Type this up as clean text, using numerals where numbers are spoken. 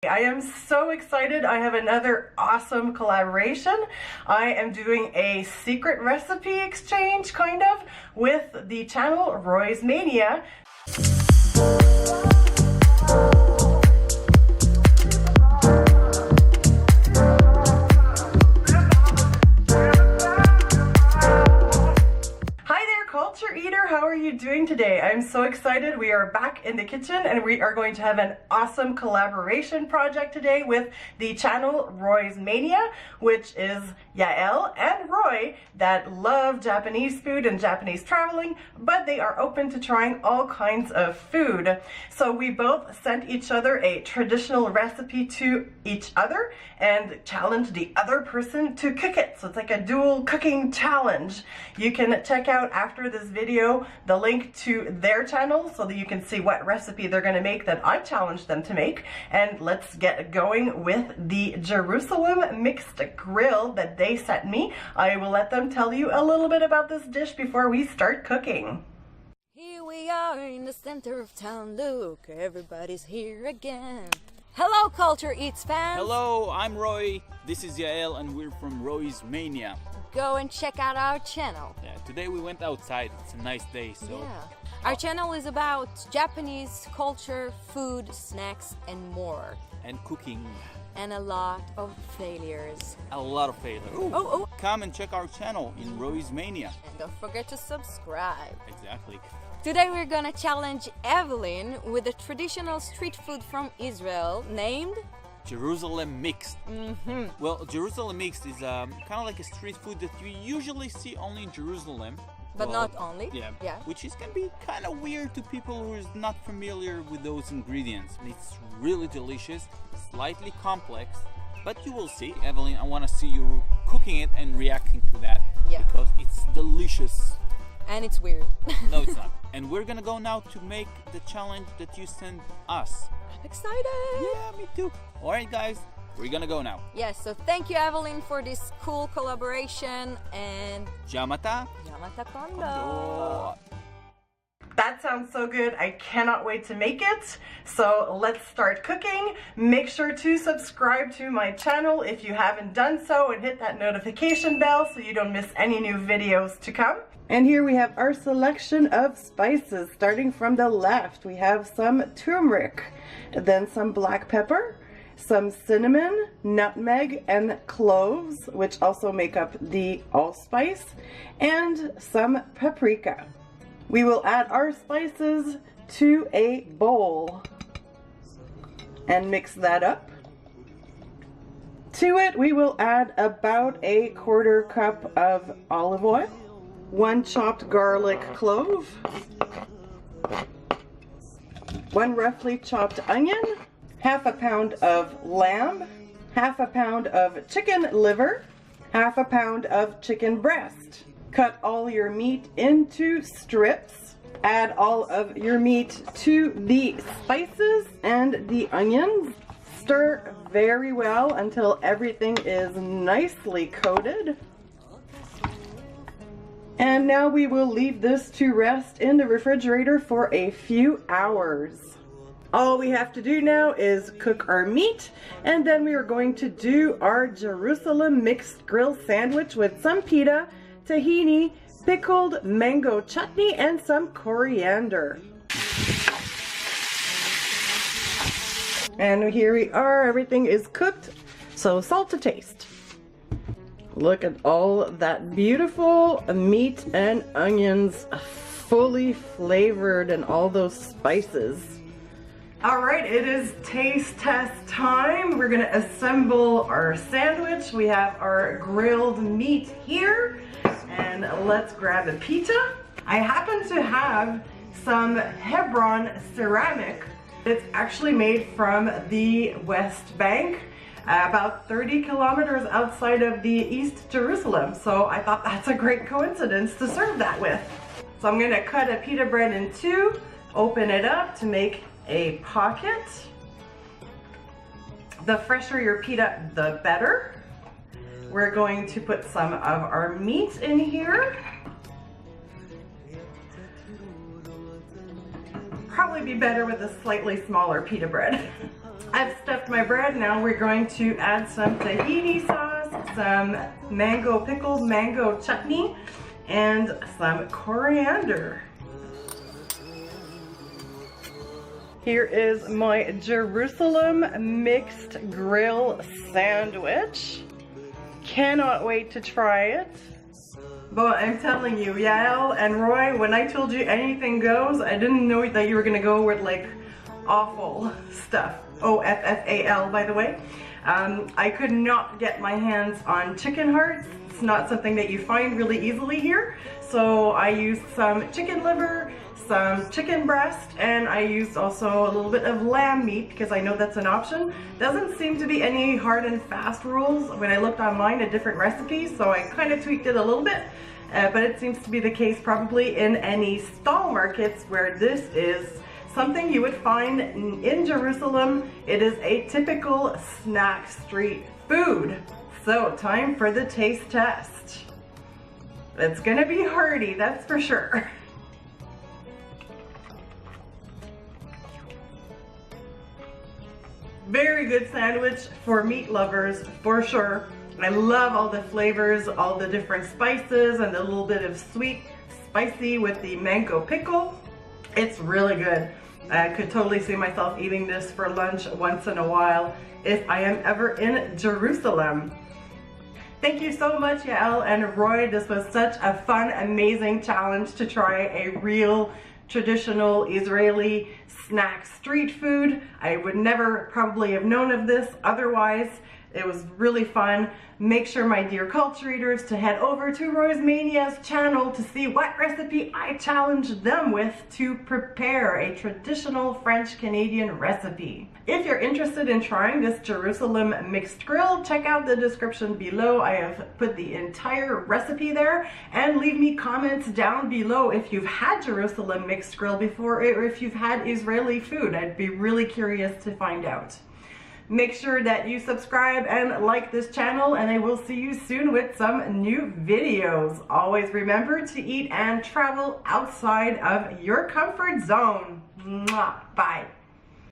I am so excited. I have another awesome collaboration. I am doing a secret recipe exchange, kind of, with the channel Roy's Mania. Culture Eater, how are you doing today? I'm so excited. We are back in the kitchen and we are going to have an awesome collaboration project today with the channel Roy's Mania, which is Yael and Roy that love Japanese food and Japanese traveling, but they are open to trying all kinds of food. So we both sent each other a traditional recipe to each other and challenged the other person to cook it. So it's like a dual cooking challenge. You can check out after this video the link to their channel so that you can see what recipe they're going to make that I challenged them to make. And let's get going with the Jerusalem mixed grill that they sent me. I will let them tell you a little bit about this dish before we start cooking. Here we are in the center of town. Look, everybody's here again. Hello, CulturEatz fans! Hello, I'm Roy. This is Yael and we're from Roy's Mania. Go and check out our channel. Yeah, today we went outside. It's a nice day, so... Yeah. Our channel is about Japanese culture, food, snacks, and more. And cooking. And a lot of failures. A lot of failures. Ooh. Oh. Come and check our channel in Roy's Mania. And don't forget to subscribe. Exactly. Today we're gonna challenge Evelyn with a traditional street food from Israel named Jerusalem mixed. Well, Jerusalem mixed is kind of like a street food that you usually see only in Jerusalem. But not only. Yeah. Which is can be kind of weird to people who is not familiar with those ingredients. It's really delicious, slightly complex, but you will see. Evelyn, I want to see you cooking it and reacting to that. Yeah. Because it's delicious. And it's weird. No, it's not. And we're gonna go now to make the challenge that you sent us. I'm excited! Yeah, me too. Alright guys, we're gonna go now. Yes, so thank you Evelyn for this cool collaboration and... Jamata kondo! That sounds so good. I cannot wait to make it. So let's start cooking. Make sure to subscribe to my channel if you haven't done so and hit that notification bell so you don't miss any new videos to come. And here we have our selection of spices. Starting from the left, we have some turmeric, then some black pepper, some cinnamon, nutmeg, and cloves, which also make up the allspice, and some paprika. We will add our spices to a bowl and mix that up. To it, we will add about a quarter cup of olive oil, 1 chopped garlic clove, 1 roughly chopped onion, half a pound of lamb, half a pound of chicken liver, half a pound of chicken breast. Cut all your meat into strips. Add all of your meat to the spices and the onions. Stir very well until everything is nicely coated. And now we will leave this to rest in the refrigerator for a few hours. All we have to do now is cook our meat, and then we are going to do our Jerusalem mixed grill sandwich with some pita, tahini, pickled mango chutney, and some coriander. And here we are, everything is cooked, so salt to taste. Look at all that beautiful meat and onions, fully flavored, and all those spices. All right, it is taste test time. We're gonna assemble our sandwich. We have our grilled meat here, and let's grab a pita. I happen to have some Hebron ceramic. It's actually made from the West Bank, about 30 kilometers outside of the East Jerusalem. So I thought that's a great coincidence to serve that with. So I'm gonna cut a pita bread in two, open it up to make a pocket. The fresher your pita, the better. We're going to put some of our meat in here. Probably be better with a slightly smaller pita bread. I've stuffed my bread. Now we're going to add some tahini sauce, some mango pickles, mango chutney, and some coriander. Here is my Jerusalem mixed grill sandwich. Cannot wait to try it. But I'm telling you, Yael and Roy, when I told you anything goes, I didn't know that you were gonna go with like awful stuff. OFFAL, by the way. I could not get my hands on chicken hearts. It's not something that you find really easily here. So I used some chicken liver, some chicken breast, and I used also a little bit of lamb meat because I know that's an option. Doesn't seem to be any hard and fast rules when I looked online at different recipes, so I kind of tweaked it a little bit. But it seems to be the case probably in any stall markets where this is something you would find in Jerusalem. It is a typical snack street food. So time for the taste test. It's gonna be hearty, that's for sure. Very good sandwich for meat lovers, for sure. I love all the flavors, all the different spices, and the little bit of sweet, spicy with the mango pickle. It's really good. I could totally see myself eating this for lunch once in a while if I am ever in Jerusalem. Thank you so much, Yael and Roy. This was such a fun, amazing challenge to try a real traditional Israeli snack street food. I would never probably have known of this otherwise. It was really fun. Make sure, my dear culture eaters, to head over to Roy's Mania's channel to see what recipe I challenged them with to prepare a traditional French-Canadian recipe. If you're interested in trying this Jerusalem mixed grill, check out the description below. I have put the entire recipe there, and leave me comments down below if you've had Jerusalem mixed grill before or if you've had Israeli food. I'd be really curious to find out. Make sure that you subscribe and like this channel, and I will see you soon with some new videos. Always remember to eat and travel outside of your comfort zone. Mwah. Bye.